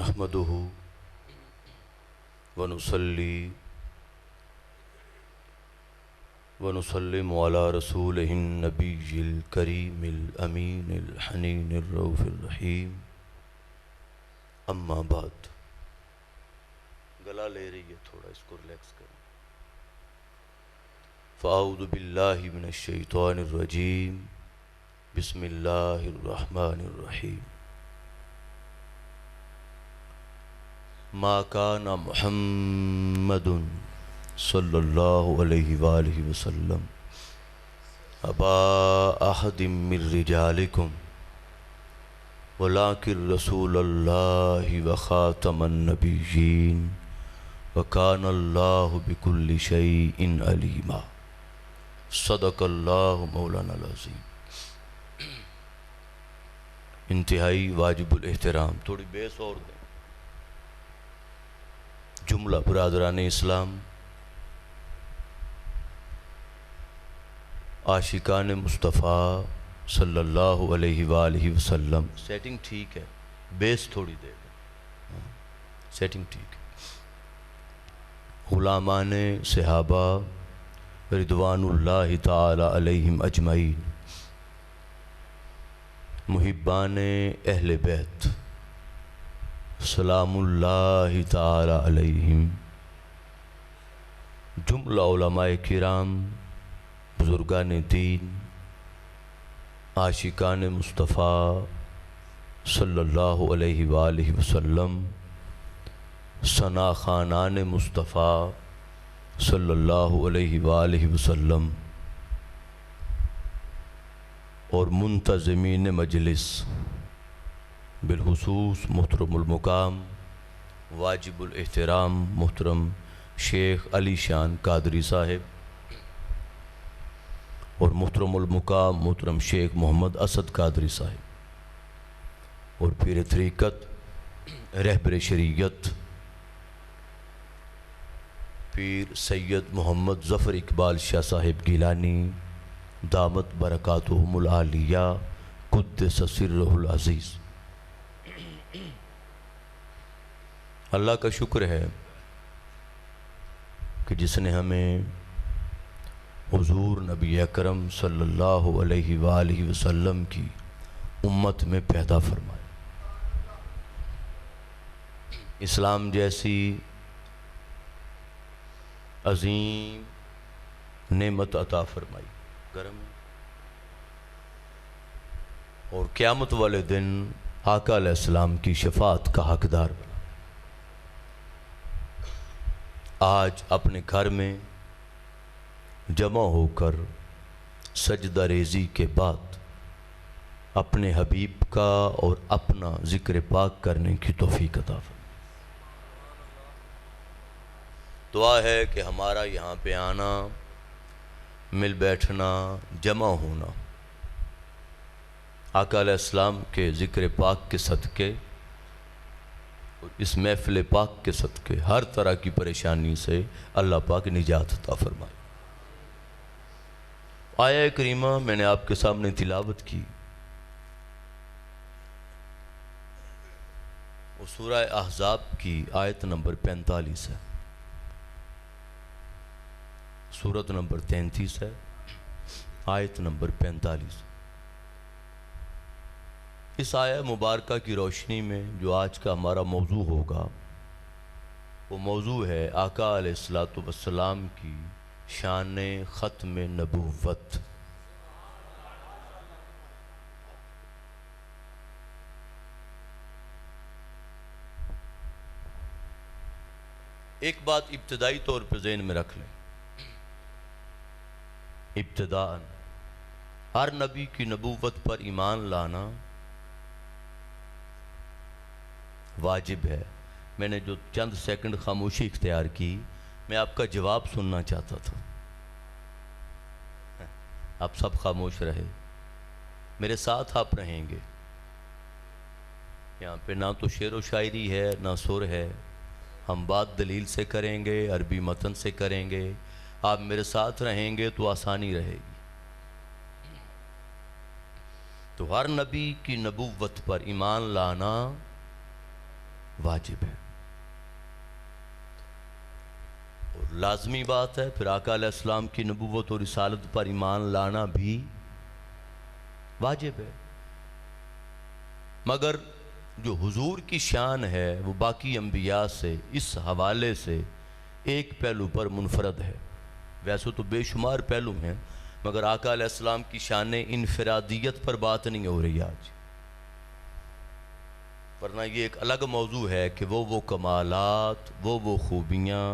نحمده ونصلي ونسلم على رسوله النبي الكريم الأمين الحنين الرؤوف الرحيم اما بعد گلا لے رہی ہے تھوڑا اس کو ریلیکس کریں فاعوذ باللہ من الشیطان الرجیم بسم اللہ الرحمن الرحیم ما کان محمد صلی اللہ علیہ وآلہ وسلم ابا احد من رجالکم ولکن رسول اللہ وخاتم النبیین وکان اللہ بکل شیء علیما صدق اللہ مولانا العظیم۔ انتہائی واجب الاحترام، تھوڑی بیس اور دیں جملہ برادران اسلام، عاشقان مصطفیٰ صلی اللہ علیہ وآلہ وسلم، سیٹنگ ٹھیک ہے، بیس تھوڑی دے دیں، سیٹنگ ٹھیک ہے۔ غلامان صحابہ رضوان اللہ تعالی علیہم اجمعین، محبان اہل بیت سلام اللہ تعالی علیہم، جملہ علماء کرام، بزرگان دین، عاشقان مصطفیٰ صلی اللہ علیہ وآلہ وسلم، ثنا خانان مصطفیٰ صلی اللہ علیہ وآلہ وسلم، اور منتظمین مجلس، بالخصوص محترم المقام واجب الاحترام محترم شیخ علی شان قادری صاحب، اور محترم المقام محترم شیخ محمد اسد قادری صاحب، اور پیر طریقت رہبر شریعت پیر سید محمد ظفر اقبال شاہ صاحب گیلانی دامت برکاتہم العالیہ قدس سرہ العزیز۔ اللہ کا شکر ہے کہ جس نے ہمیں حضور نبی اکرم صلی اللہ علیہ وآلہ وسلم کی امت میں پیدا فرمایا، اسلام جیسی عظیم نعمت عطا فرمائی، گرم، اور قیامت والے دن آقا علیہ السلام کی شفاعت کا حقدار بنا۔ آج اپنے گھر میں جمع ہو کر سجدہ ریزی کے بعد اپنے حبیب کا اور اپنا ذکر پاک کرنے کی توفیق عطا فرمائے۔ دعا ہے کہ ہمارا یہاں پہ آنا، مل بیٹھنا، جمع ہونا آقا علیہ السلام کے ذکر پاک کے صدقے اور اس محفل پاک کے صدقے ہر طرح کی پریشانی سے اللہ پاک نجات عطا فرمائے۔ آیہ کریمہ میں نے آپ کے سامنے تلاوت کی، وہ سورہ احزاب کی آیت نمبر 45 ہے، سورت نمبر 33 ہے، آیت نمبر 45۔ اس آیہ مبارکہ کی روشنی میں جو آج کا ہمارا موضوع ہوگا، وہ موضوع ہے آقا علیہ السلام کی شان ختم نبوت۔ ایک بات ابتدائی طور پہ ذہن میں رکھ لیں، ابتداءً ہر نبی کی نبوت پر ایمان لانا واجب ہے۔ میں نے جو چند سیکنڈ خاموشی اختیار کی، میں آپ کا جواب سننا چاہتا تھا، آپ سب خاموش رہے، میرے ساتھ آپ رہیں گے۔ یہاں پہ نہ تو شعر و شاعری ہے نہ سر ہے، ہم بات دلیل سے کریں گے، عربی متن سے کریں گے، آپ میرے ساتھ رہیں گے تو آسانی رہے گی۔ تو ہر نبی کی نبوت پر ایمان لانا واجب ہے، اور لازمی بات ہے پھر آقا علیہ السلام کی نبوت اور رسالت پر ایمان لانا بھی واجب ہے۔ مگر جو حضور کی شان ہے وہ باقی انبیاء سے اس حوالے سے ایک پہلو پر منفرد ہے، ویسے تو بے شمار پہلو ہیں، مگر آقا علیہ السلام کی شان انفرادیت پر بات نہیں ہو رہی آج، ورنہ یہ ایک الگ موضوع ہے کہ وہ کمالات، وہ خوبیاں،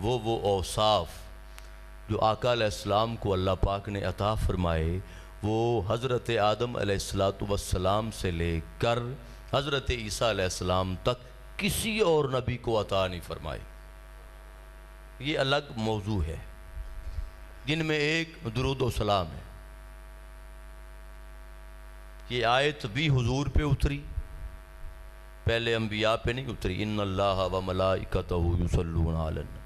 وہ اوصاف جو آقا علیہ السلام کو اللہ پاک نے عطا فرمائے، وہ حضرت آدم علیہ السلام سے لے کر حضرت عیسیٰ علیہ السلام تک کسی اور نبی کو عطا نہیں فرمائی۔ یہ الگ موضوع ہے، جن میں ایک درود و سلام ہے۔ یہ آیت بھی حضور پہ اتری، پہلے انبیاء پہ نہیں اتری، ان اللہ و ملائکتہ یصلون علی النبی،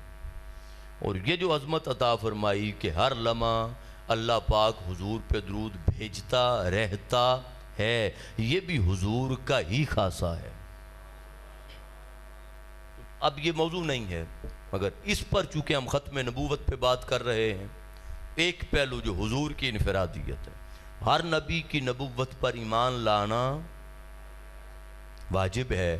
اور یہ جو عظمت عطا فرمائی کہ ہر لمحہ اللہ پاک حضور پہ درود بھیجتا رہتا ہے، یہ بھی حضور کا ہی خاصہ ہے۔ اب یہ موضوع نہیں ہے، مگر اس پر چونکہ ہم ختم نبوت پہ بات کر رہے ہیں، ایک پہلو جو حضور کی انفرادیت ہے، ہر نبی کی نبوت پر ایمان لانا واجب ہے،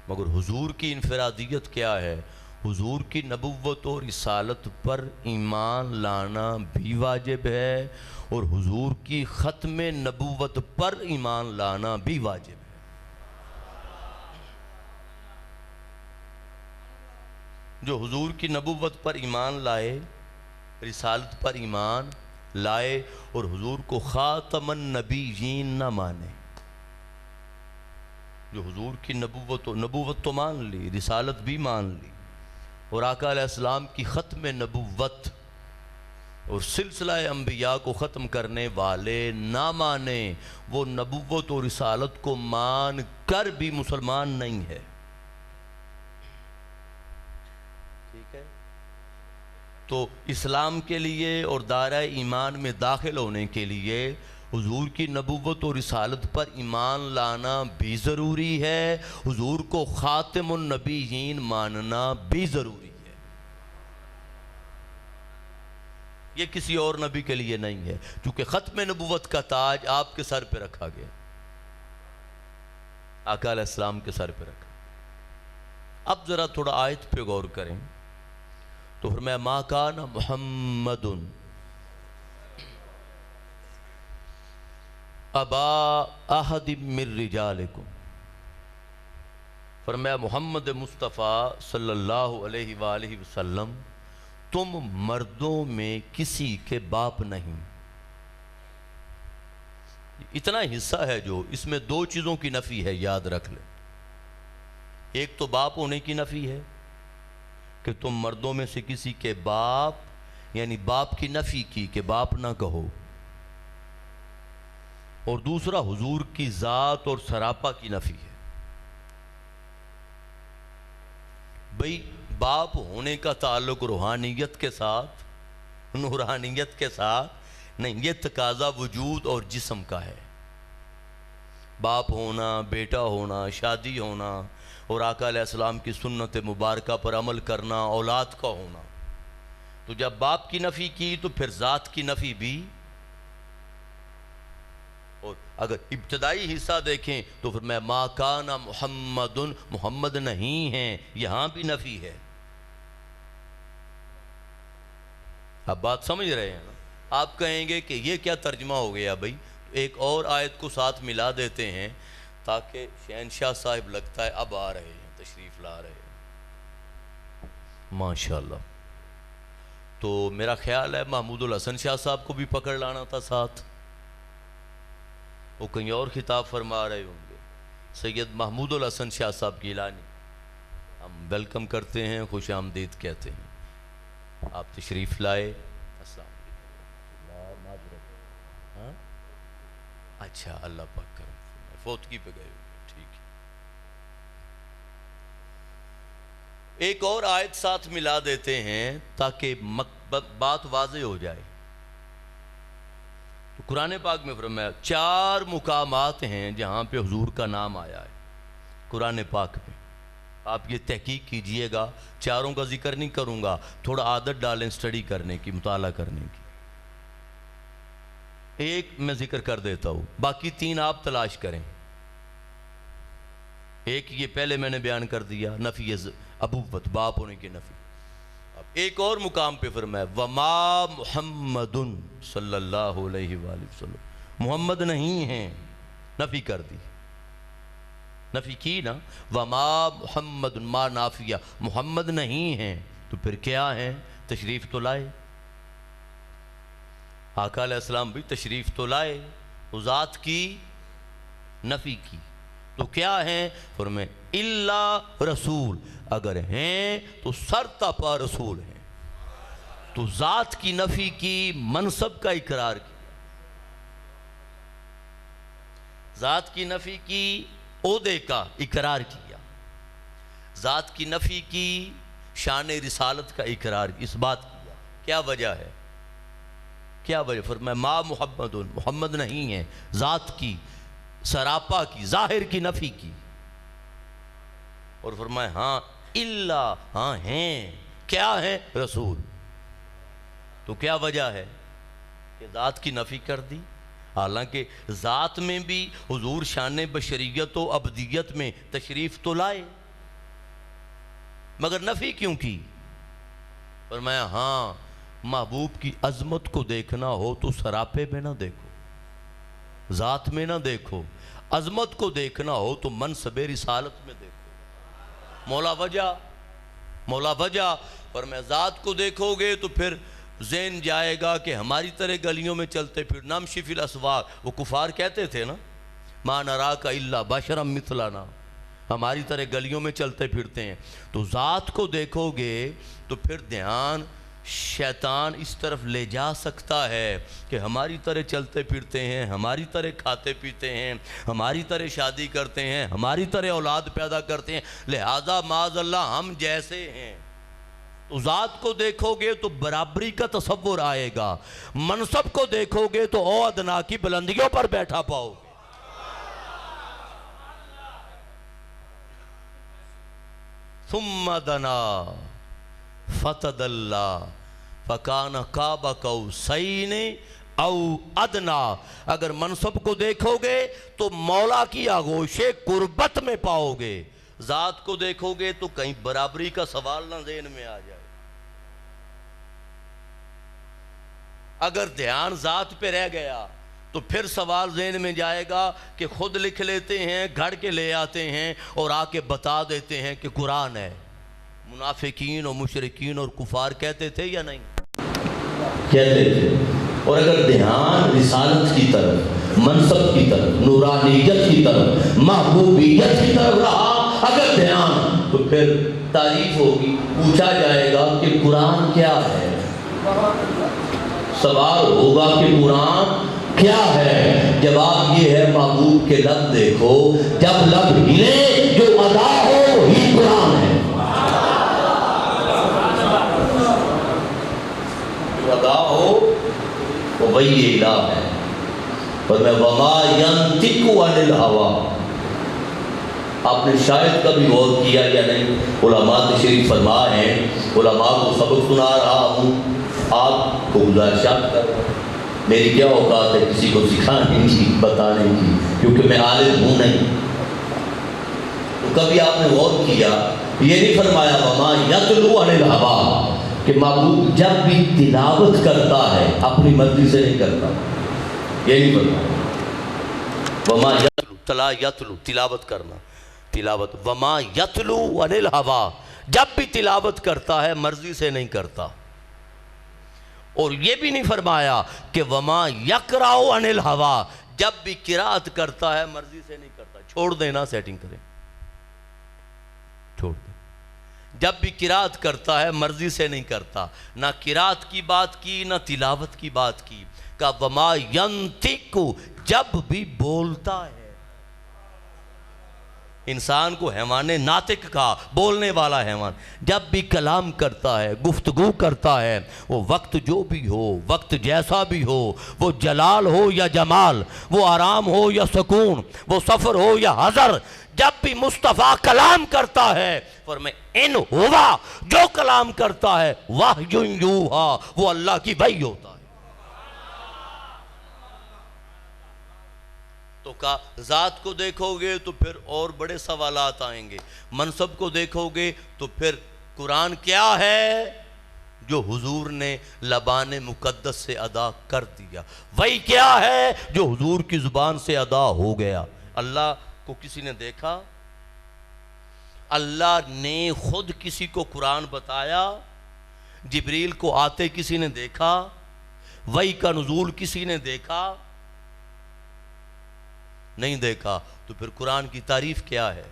مگر حضور کی انفرادیت کیا ہے؟ حضور کی نبوت اور رسالت پر ایمان لانا بھی واجب ہے، اور حضور کی ختم نبوت پر ایمان لانا بھی واجب ہے۔ جو حضور کی نبوت پر ایمان لائے، رسالت پر ایمان لائے، اور حضور کو خاتم النبیین نہ مانے، جو حضور کی نبوت تو مان لی، رسالت بھی مان لی، اور آقا علیہ السلام کی ختم نبوت اور سلسلہ انبیاء کو ختم کرنے والے نہ مانے، وہ نبوت اور رسالت کو مان کر بھی مسلمان نہیں ہے۔ ٹھیک ہے؟ تو اسلام کے لیے اور دائرہ ایمان میں داخل ہونے کے لیے حضور کی نبوت اور رسالت پر ایمان لانا بھی ضروری ہے، حضور کو خاتم النبیین ماننا بھی ضروری ہے۔ یہ کسی اور نبی کے لیے نہیں ہے، کیونکہ ختم نبوت کا تاج آپ کے سر پہ رکھا گیا، آقا علیہ السلام کے سر پہ رکھا۔ اب ذرا تھوڑا آیت پہ غور کریں تو فرمایا ما کان محمد ابا احد من رجالکم، فرمایا محمد مصطفیٰ صلی اللہ علیہ وآلہ وسلم تم مردوں میں کسی کے باپ نہیں۔ اتنا حصہ ہے جو اس میں دو چیزوں کی نفی ہے، یاد رکھ لیں۔ ایک تو باپ ہونے کی نفی ہے کہ تم مردوں میں سے کسی کے باپ، یعنی باپ کی نفی کی کہ باپ نہ کہو، اور دوسرا حضور کی ذات اور سراپا کی نفی ہے۔ بھئی باپ ہونے کا تعلق روحانیت کے ساتھ، نورانیت کے ساتھ نہیں، یہ تقاضا وجود اور جسم کا ہے۔ باپ ہونا، بیٹا ہونا، شادی ہونا، اور آقا علیہ السلام کی سنت مبارکہ پر عمل کرنا، اولاد کا ہونا۔ تو جب باپ کی نفی کی تو پھر ذات کی نفی بھی، اور اگر ابتدائی حصہ دیکھیں تو پھر میں ما کان محمد، محمد نہیں ہیں، یہاں بھی نفی ہے۔ اب بات سمجھ رہے ہیں نا؟ آپ کہیں گے کہ یہ کیا ترجمہ ہو گیا بھائی، ایک اور آیت کو ساتھ ملا دیتے ہیں تاکہ شہنشاہ صاحب لگتا ہے اب آ رہے ہیں، تشریف لا رہے ہیں، ماشاءاللہ۔ تو میرا خیال ہے محمود الحسن شاہ صاحب کو بھی پکڑ لانا تھا ساتھ، وہ کہیں اور خطاب فرما رہے ہوں گے۔ سید محمود الحسن شاہ صاحب گیلانی ہم ویلکم کرتے ہیں، خوش آمدید کہتے ہیں، آپ تشریف لائے۔ السلام علیکم۔ ہاں اچھا، اللہ پاک کرم فرمائے، فوتگی پہ گئے ہوئے، ٹھیک ہے۔ ایک اور آیت ساتھ ملا دیتے ہیں تاکہ بات واضح ہو جائے۔ تو قرآن پاک میں فرمایا 4 مقامات ہیں جہاں پہ حضور کا نام آیا ہے قرآن پاک میں۔ آپ یہ تحقیق کیجئے گا، چاروں کا ذکر نہیں کروں گا، تھوڑا عادت ڈالیں سٹڈی کرنے کی، مطالعہ کرنے کی۔ ایک میں ذکر کر دیتا ہوں، باقی تین آپ تلاش کریں۔ ایک یہ پہلے میں نے بیان کر دیا، نفی ابوت، باپ ہونے کی نفی۔ اب ایک اور مقام پہ فرمایا وما محمد صلی اللہ علیہ وآلہ وسلم، محمد نہیں ہیں، نفی کر دی، نفی کی نا، وما محمد، ما نافیہ، محمد نہیں ہیں، تو پھر کیا ہیں؟ تشریف تو لائے، آقا علیہ السلام بھی تشریف تو لائے، ذات کی نفی کی، تو کیا ہیں؟ فرمائے الا رسول، اگر ہیں تو سرتاپا رسول ہیں۔ تو ذات کی نفی کی، منصب کا اقرار کیا، ذات کی نفی کی، عہدے کا اقرار کیا، ذات کی نفی کی، شان رسالت کا اقرار، اس بات کیا۔ کیا وجہ ہے؟ کیا وجہ؟ فرمایا ما محمد، محمد نہیں ہے، ذات کی، سراپا کی، ظاہر کی نفی کی، اور فرمایا ہاں الا، ہاں ہیں، کیا ہیں؟ رسول۔ تو کیا وجہ ہے کہ ذات کی نفی کر دی؟ حالانکہ ذات میں بھی حضور شان بشریت و عبدیت میں تشریف تو لائے، مگر نفی کیوں کی؟ فرمایا ہاں، محبوب کی عظمت کو دیکھنا ہو تو سراپے میں نہ دیکھو، ذات میں نہ دیکھو، عظمت کو دیکھنا ہو تو منصب رسالت میں دیکھو۔ مولا وجہ، فرمایا ذات کو دیکھو گے تو پھر ذہن جائے گا کہ ہماری طرح گلیوں میں چلتے پھر نمشی فی الاسواق، وہ کفار کہتے تھے نا، ما نراک الا بشرا مثلنا، ہماری طرح گلیوں میں چلتے پھرتے ہیں۔ تو ذات کو دیکھو گے تو پھر دھیان شیطان اس طرف لے جا سکتا ہے کہ ہماری طرح چلتے پھرتے ہیں، ہماری طرح کھاتے پیتے ہیں، ہماری طرح شادی کرتے ہیں، ہماری طرح اولاد پیدا کرتے ہیں، لہذا معاذ اللہ ہم جیسے ہیں۔ تو ذات کو دیکھو گے تو برابری کا تصور آئے گا، منصب کو دیکھو گے تو او ادنا کی بلندیوں پر بیٹھا پاؤ گے۔ ثم دنا فتدلا فکان قاب قوسین او ادنا، اگر منصب کو دیکھو گے تو مولا کی آغوش قربت میں پاؤ گے، ذات کو دیکھو گے تو کہیں برابری کا سوال نہ ذہن میں آ جائے۔ اگر دھیان ذات پہ رہ گیا تو پھر سوال ذہن میں جائے گا کہ خود لکھ لیتے ہیں، گھڑ کے لے آتے ہیں اور آ کے بتا دیتے ہیں کہ قرآن ہے۔ منافقین اور مشرکین اور کفار کہتے تھے یا نہیں؟ کہتے تھے۔ اور اگر دھیان رسالت کی طرف، منصب کی طرف، نورانیت کی طرف، محبوبیت کی طرف رہا اگر دھیان، تو پھر تعریف ہوگی، پوچھا جائے گا کہ قرآن کیا ہے، سوال ہوگا کہ قرآن کیا ہے، جواب یہ ہے محبوب کے لب دیکھو، جب لب ہلے جو ادا ہو وہی قرآن ہے، جو ادا ہو وہی الہ ہے۔ فرمایا وما ینطق عن الہوی، آپ نے شاید کبھی غور کیا یا نہیں، علماء تشریف فرما ہیں، علماء کو سبق سنا رہا ہوں، آپ کو گزارشات کر رہا ہوں، میری کیا اوقات ہے کسی کو سکھانے کی، بتانے کی، کیونکہ میں عالم ہوں نہیں۔ تو کبھی آپ نے غور کیا، یہ نہیں فرمایا وما یتلو عن الہوی کہ محبوب جب بھی تلاوت کرتا ہے اپنی مرضی سے نہیں کرتا، یہ نہیں فرمایا وما یتلو، تلا یتلو، تلاوت کرنا، تلاوت، وما یتلو عن الہوی، جب بھی تلاوت کرتا ہے مرضی سے نہیں کرتا۔ اور یہ بھی نہیں فرمایا کہ وما یقرأ عن الہوی، جب بھی قرات کرتا ہے مرضی سے نہیں کرتا۔ چھوڑ دینا، سیٹنگ کریں، چھوڑ دیں، جب بھی قرات کرتا ہے مرضی سے نہیں کرتا، نہ قرات کی بات کی نہ تلاوت کی بات کی، کہ وما ینطق، جب بھی بولتا ہے۔ انسان کو حیوان ناطق کہا، بولنے والا حیوان، جب بھی کلام کرتا ہے، گفتگو کرتا ہے، وہ وقت جو بھی ہو، وقت جیسا بھی ہو، وہ جلال ہو یا جمال، وہ آرام ہو یا سکون، وہ سفر ہو یا حضر، جب بھی مصطفیٰ کلام کرتا ہے فرمایا ان ہوا، جو کلام کرتا ہے وحی یوحا، وہ اللہ کی وحی ہوتا ہے۔ تو کہا ذات کو دیکھو گے تو پھر اور بڑے سوالات آئیں گے، منصب کو دیکھو گے تو پھر قرآن کیا ہے جو حضور نے لبان مقدس سے ادا کر دیا، وہی کیا ہے جو حضور کی زبان سے ادا ہو گیا۔ اللہ کو کسی نے دیکھا؟ اللہ نے خود کسی کو قرآن بتایا؟ جبریل کو آتے کسی نے دیکھا؟ وحی کا نزول کسی نے دیکھا؟ نہیں دیکھا۔ تو پھر قرآن کی تعریف کیا ہے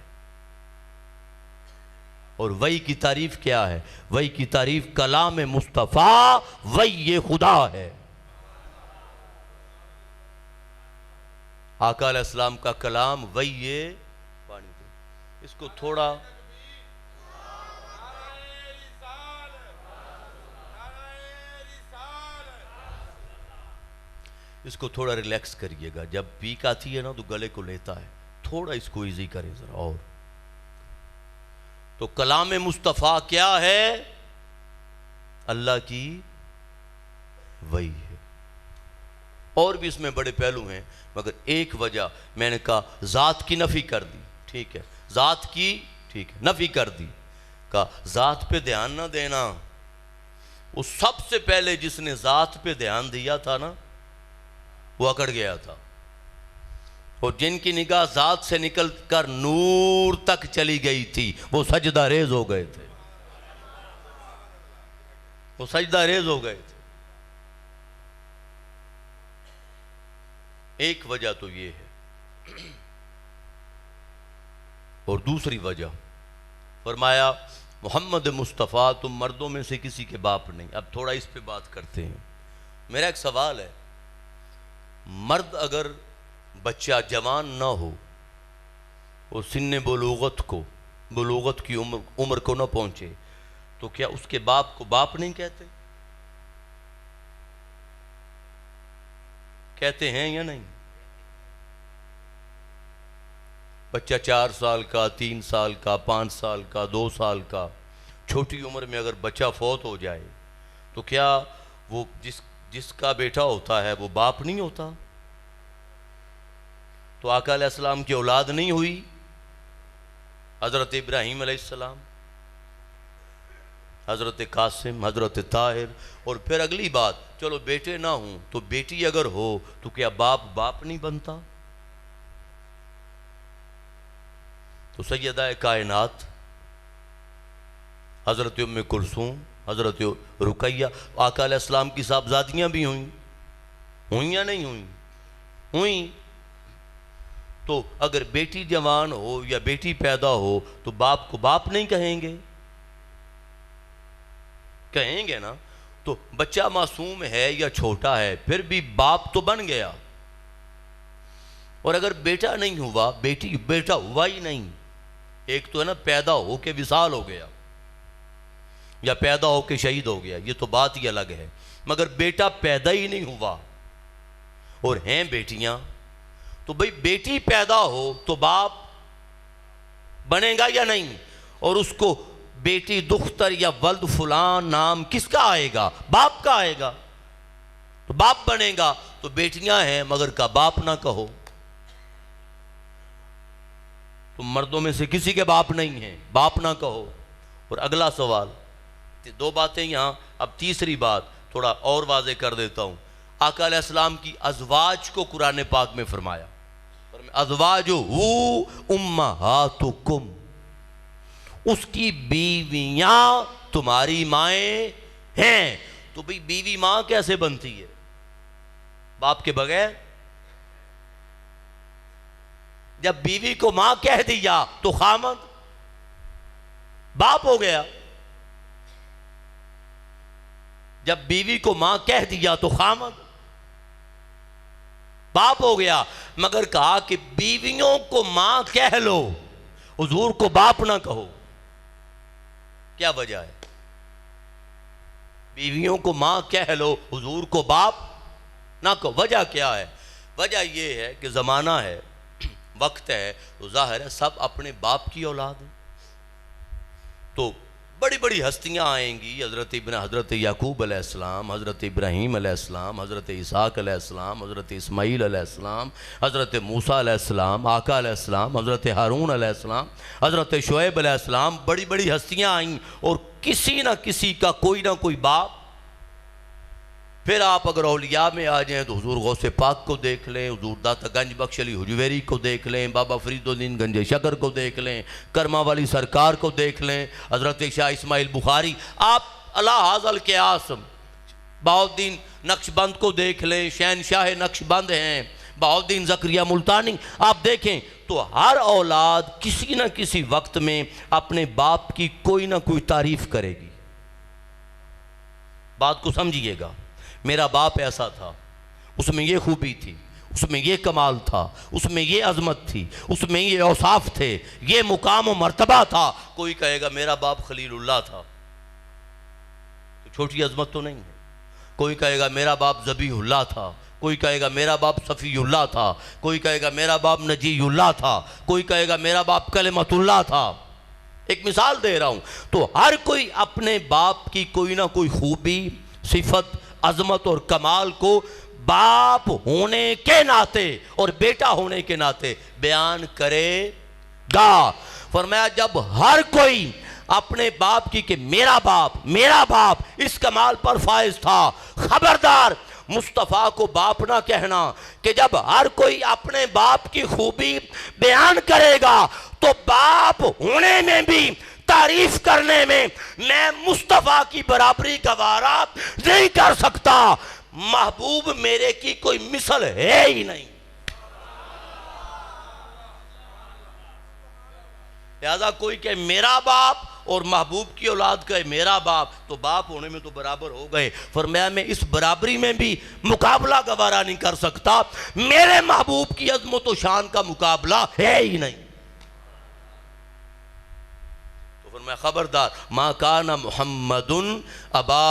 اور وحی کی تعریف کیا ہے؟ وحی کی تعریف کلام مصطفیٰ، وحی خدا ہے۔ آقا علیہ السلام کا کلام وحی پانی دے۔ اس کو تھوڑا ریلیکس کریے گا، جب پیک آتی ہے نا تو گلے کو لیتا ہے، تھوڑا اس کو ایزی کریں ذرا۔ اور تو کلام مصطفیٰ کیا ہے؟ اللہ کی وحی ہے۔ اور بھی اس میں بڑے پہلو ہیں، مگر ایک وجہ میں نے کہا ذات کی نفی کر دی، ٹھیک ہے، ذات کی ٹھیک ہے نفی کر دی، کہا ذات پہ دھیان نہ دینا۔ وہ سب سے پہلے جس نے ذات پہ دھیان دیا تھا نا وہ اکڑ گیا تھا، اور جن کی نگاہ ذات سے نکل کر نور تک چلی گئی تھی وہ سجدہ ریز ہو گئے تھے، وہ سجدہ ریز ہو گئے تھے۔ ایک وجہ تو یہ ہے، اور دوسری وجہ فرمایا محمد مصطفیٰ تم مردوں میں سے کسی کے باپ نہیں۔ اب تھوڑا اس پہ بات کرتے ہیں۔ میرا ایک سوال ہے، مرد اگر بچہ جوان نہ ہو اور سن بلوغت کی عمر کو نہ پہنچے تو کیا اس کے باپ کو باپ نہیں کہتے؟ کہتے ہیں یا نہیں؟ بچہ 4 سال کا، 3 سال کا، 5 سال کا، 2 سال کا، چھوٹی عمر میں اگر بچہ فوت ہو جائے تو کیا وہ جس کا بیٹا ہوتا ہے وہ باپ نہیں ہوتا؟ تو آقا علیہ السلام کی اولاد نہیں ہوئی؟ حضرت ابراہیم علیہ السلام، حضرت قاسم، حضرت طاہر، اور پھر اگلی بات چلو بیٹے نہ ہوں تو بیٹی اگر ہو تو کیا باپ نہیں بنتا؟ تو سیدہ کائنات حضرت ام کلثوم، حضرت رقیہ، آقا علیہ السلام کی صاحبزادیاں بھی ہوئیں یا نہیں ہوئیں؟ تو اگر بیٹی جوان ہو یا بیٹی پیدا ہو تو باپ کو باپ نہیں کہیں گے؟ کہیں گے نا۔ تو بچہ معصوم ہے یا چھوٹا ہے پھر بھی باپ تو بن گیا، اور اگر بیٹا نہیں ہوا، بیٹا ہوا ہی نہیں، ایک تو ہے نا پیدا ہو کے وصال ہو گیا یا پیدا ہو کے شہید ہو گیا، یہ تو بات ہی الگ ہے، مگر بیٹا پیدا ہی نہیں ہوا اور ہیں بیٹیاں، تو بھئی بیٹی پیدا ہو تو باپ بنے گا یا نہیں؟ اور اس کو بیٹی دختر یا ولد فلان نام کس کا آئے گا؟ باپ کا آئے گا، تو باپ بنے گا۔ تو بیٹیاں ہیں مگر کا باپ نہ کہو، تو مردوں میں سے کسی کے باپ نہیں ہیں، باپ نہ کہو۔ اور اگلا سوال، 2 باتیں یہاں، اب تیسری بات تھوڑا اور واضح کر دیتا ہوں۔ آقا علیہ السلام کی ازواج کو قرآن پاک میں فرمایا ازواجہ امہاتکم، اس کی بیویاں تمہاری مائیں ہیں۔ تو بھئی بیوی ماں کیسے بنتی ہے؟ باپ کے بغیر؟ جب بیوی کو ماں کہہ دیا تو خامد باپ ہو گیا، جب بیوی کو ماں کہہ دیا تو خامد باپ ہو گیا، مگر کہا کہ بیویوں کو ماں کہہ لو، حضور کو باپ نہ کہو۔ کیا وجہ ہے؟ بیویوں کو ماں کہہ لو، حضور کو باپ نہ کہو، وجہ کیا ہے؟ وجہ یہ ہے کہ زمانہ ہے، وقت ہے تو ظاہر ہے سب اپنے باپ کی اولاد ہیں. تو بڑی بڑی ہستیاں آئیں گی، حضرت یعقوب علیہ السلام، حضرت ابراہیم علیہ السلام، حضرت اسحاق علیہ السلام، حضرت اسماعیل علیہ السلام، حضرت موسیٰ علیہ السلام، آقا علیہ السلام، حضرت ہارون علیہ السلام، حضرت شعیب علیہ السلام. بڑی بڑی ہستیاں آئیں اور کسی نہ کسی کا کوئی نہ کوئی باپ. پھر آپ اگر اولیاء میں آ جائیں تو حضور غوث پاک کو دیکھ لیں، حضور داتا گنج بخش علی حجویری کو دیکھ لیں، بابا فرید الدین گنج شکر کو دیکھ لیں، کرما والی سرکار کو دیکھ لیں، حضرت شاہ اسماعیل بخاری. آپ اللہ حاضل کے آسم بہاؤالدین نقش بند کو دیکھ لیں، شہنشاہ نقش بند ہیں بہاؤالدین زکریا ملتانی. آپ دیکھیں تو ہر اولاد کسی نہ کسی وقت میں اپنے باپ کی کوئی نہ کوئی تعریف کرے گی. بات کو سمجھیے گا. میرا باپ ایسا تھا، اس میں یہ خوبی تھی، اس میں یہ کمال تھا، اس میں یہ عظمت تھی، اس میں یہ اوصاف تھے، یہ مقام و مرتبہ تھا. کوئی کہے گا میرا باپ خلیل اللہ تھا، تو چھوٹی عظمت تو نہیں ہے. کوئی کہے گا میرا باپ ذبیح اللہ تھا، کوئی کہے گا میرا باپ صفی اللہ تھا، کوئی کہے گا میرا باپ نجی اللہ تھا، کوئی کہے گا میرا باپ کلمت اللہ تھا. ایک مثال دے رہا ہوں. تو ہر کوئی اپنے باپ کی کوئی نہ کوئی خوبی، صفت، عظمت اور کمال کو باپ ہونے کے ناطے اور بیٹا ہونے کے ناطے بیان کرے گا. فرمایا جب ہر کوئی اپنے باپ کی کہ میرا باپ اس کمال پر فائز تھا، خبردار مصطفیٰ کو باپ نہ کہنا. کہ جب ہر کوئی اپنے باپ کی خوبی بیان کرے گا تو باپ ہونے میں بھی، تعریف کرنے میں میں مصطفیٰ کی برابری گوارا نہیں کر سکتا. محبوب میرے کی کوئی مثل ہے ہی نہیں. لہذا کوئی کہ میرا باپ اور محبوب کی اولاد کہے میرا باپ، تو باپ ہونے میں تو برابر ہو گئے. فرمایا میں اس برابری میں بھی مقابلہ گوارا نہیں کر سکتا. میرے محبوب کی عظمت و شان کا مقابلہ ہے ہی نہیں. فرمایا خبردار ما کان محمد ابا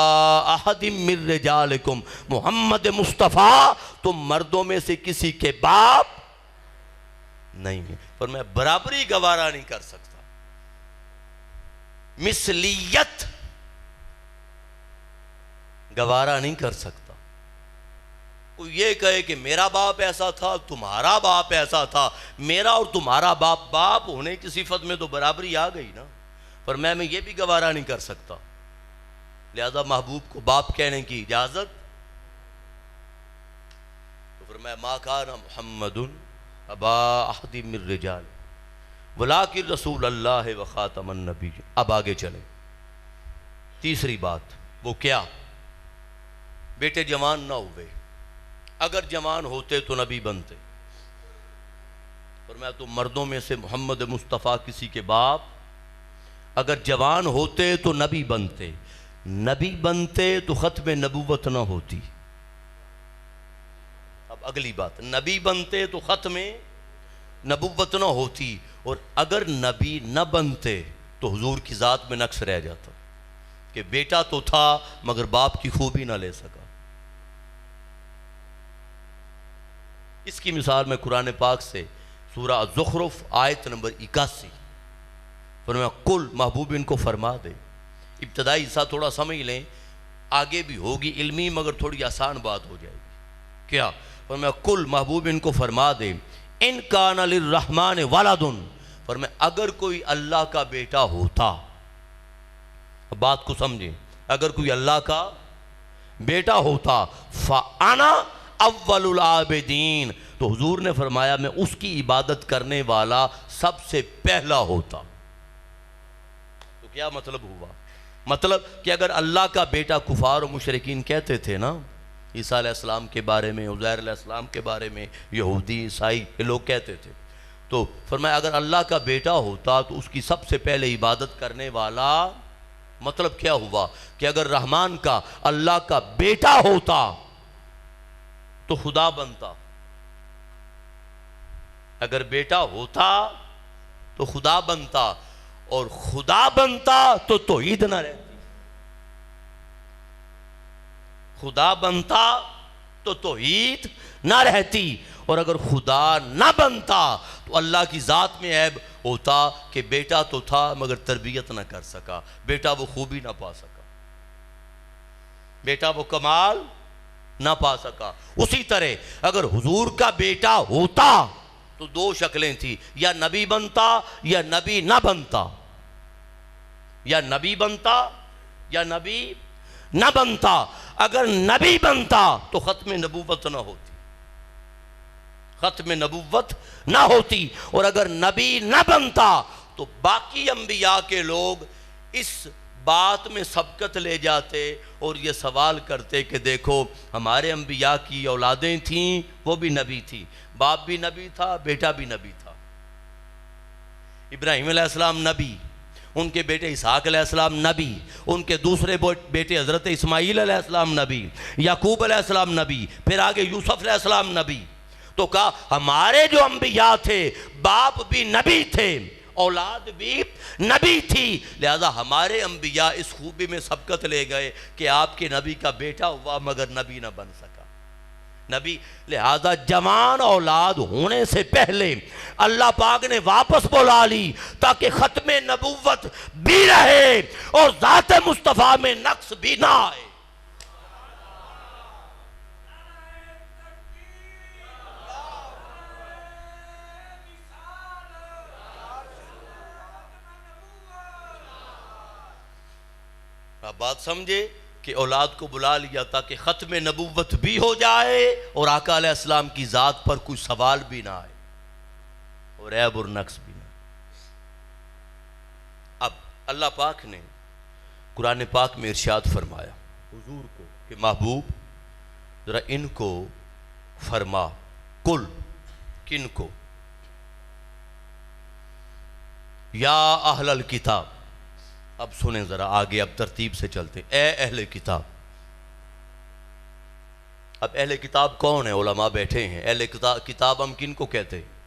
احد من رجالکم، محمد مصطفیٰ تم مردوں میں سے کسی کے باپ نہیں ہے. فرمایا برابری گوارا نہیں کر سکتا. مثلیت گوارا نہیں کر سکتا. کوئی یہ کہے کہ میرا باپ ایسا تھا، تمہارا باپ ایسا تھا. میرا اور تمہارا باپ ہونے کی صفت میں تو برابری آ گئی نا. پر میں یہ بھی گوارا نہیں کر سکتا. لہذا محبوب کو باپ کہنے کی اجازت. تو فرمایا ما کان محمد ابا احد من رجال ولکن رسول اللہ و خاتم النبی. اب آگے چلیں. تیسری بات وہ کیا؟ بیٹے جوان نہ ہوئے، اگر جوان ہوتے تو نبی بنتے. فرمایا تو مردوں میں سے محمد مصطفیٰ کسی کے باپ اگر جوان ہوتے تو نبی بنتے. نبی بنتے تو ختم نبوت نہ ہوتی. اب اگلی بات، نبی بنتے تو ختم نبوت نہ ہوتی. اور اگر نبی نہ بنتے تو حضور کی ذات میں نقص رہ جاتا کہ بیٹا تو تھا مگر باپ کی خوبی نہ لے سکا. اس کی مثال میں قرآن پاک سے سورہ الزخرف آیت نمبر 81. فرمایا کل محبوب ان کو فرما دے. ابتدائی حصہ تھوڑا سمجھ لیں، آگے بھی ہوگی علمی مگر تھوڑی آسان بات ہو جائے گی. کیا؟ فرمایا کل محبوب ان کو فرما دے ان کان للرحمن ولد. فرمایا اگر کوئی اللہ کا بیٹا ہوتا، بات کو سمجھیں، اگر کوئی اللہ کا بیٹا ہوتا فانا اول العابدین، تو حضور نے فرمایا میں اس کی عبادت کرنے والا سب سے پہلا ہوتا. تو کیا مطلب ہوا؟ مطلب کہ اگر اللہ کا بیٹا کفار و مشرکین کہتے تھے نا عیسیٰ علیہ السلام کے بارے میں، عزیر علیہ السلام کے بارے میں، یہودی عیسائی یہ لوگ کہتے تھے، تو فرمایا اگر اللہ کا بیٹا ہوتا تو اس کی سب سے پہلے عبادت کرنے والا. مطلب کیا ہوا کہ اگر رحمان کا اللہ کا بیٹا ہوتا تو خدا بنتا. اگر بیٹا ہوتا تو خدا بنتا، اور خدا بنتا تو توحید نہ رہتی. خدا بنتا تو توحید نہ رہتی. اور اگر خدا نہ بنتا تو اللہ کی ذات میں عیب ہوتا کہ بیٹا تو تھا مگر تربیت نہ کر سکا، بیٹا وہ خوبی نہ پا سکا، بیٹا وہ کمال نہ پا سکا۔ اسی طرح اگر حضور کا بیٹا ہوتا تو دو شکلیں تھی، یا نبی بنتا یا نبی نہ بنتا، یا نبی بنتا یا نبی نہ بنتا۔ اگر نبی بنتا تو ختم نبوت نہ ہوتی، ختم نبوت نہ ہوتی، اور اگر نبی نہ بنتا تو باقی انبیاء کے لوگ اس بات میں سبقت لے جاتے اور یہ سوال کرتے کہ دیکھو ہمارے انبیاء کی اولادیں تھیں، وہ بھی نبی تھی، باپ بھی نبی تھا، بیٹا بھی نبی تھا۔ ابراہیم علیہ السلام نبی، ان کے بیٹے اسحاق علیہ السلام نبی، ان کے دوسرے بیٹے حضرت اسماعیل علیہ السلام نبی، یعقوب علیہ السلام نبی، پھر آگے یوسف علیہ السلام نبی۔ تو کہا ہمارے جو انبیاء تھے باپ بھی نبی تھے، اولاد بھی نبی تھی، لہذا ہمارے انبیاء اس خوبی میں سبقت لے گئے کہ آپ کے نبی کا بیٹا ہوا مگر نبی نہ بن سکا نبی۔ لہذا جوان اولاد ہونے سے پہلے اللہ پاک نے واپس بلا لی تاکہ ختم نبوت بھی رہے اور ذات مصطفیٰ میں نقص بھی نہ آئے۔ آپ بات سمجھے کہ اولاد کو بلا لیا تاکہ ختم نبوت بھی ہو جائے اور آقا علیہ السلام کی ذات پر کوئی سوال بھی نہ آئے اور عیب اور نقص بھی نہ آئے۔ اب اللہ پاک نے قرآن پاک میں ارشاد فرمایا حضور کو کہ محبوب ذرا ان کو فرما، کل کن کو، یا اہل الکتاب۔ اب سنیں ذرا آگے، اب ترتیب سے چلتے، اے اہل کتاب۔ اب اہل کتاب کون ہے؟ علماء بیٹھے ہیں، اہل کتاب ہم کن کو کہتے ہیں؟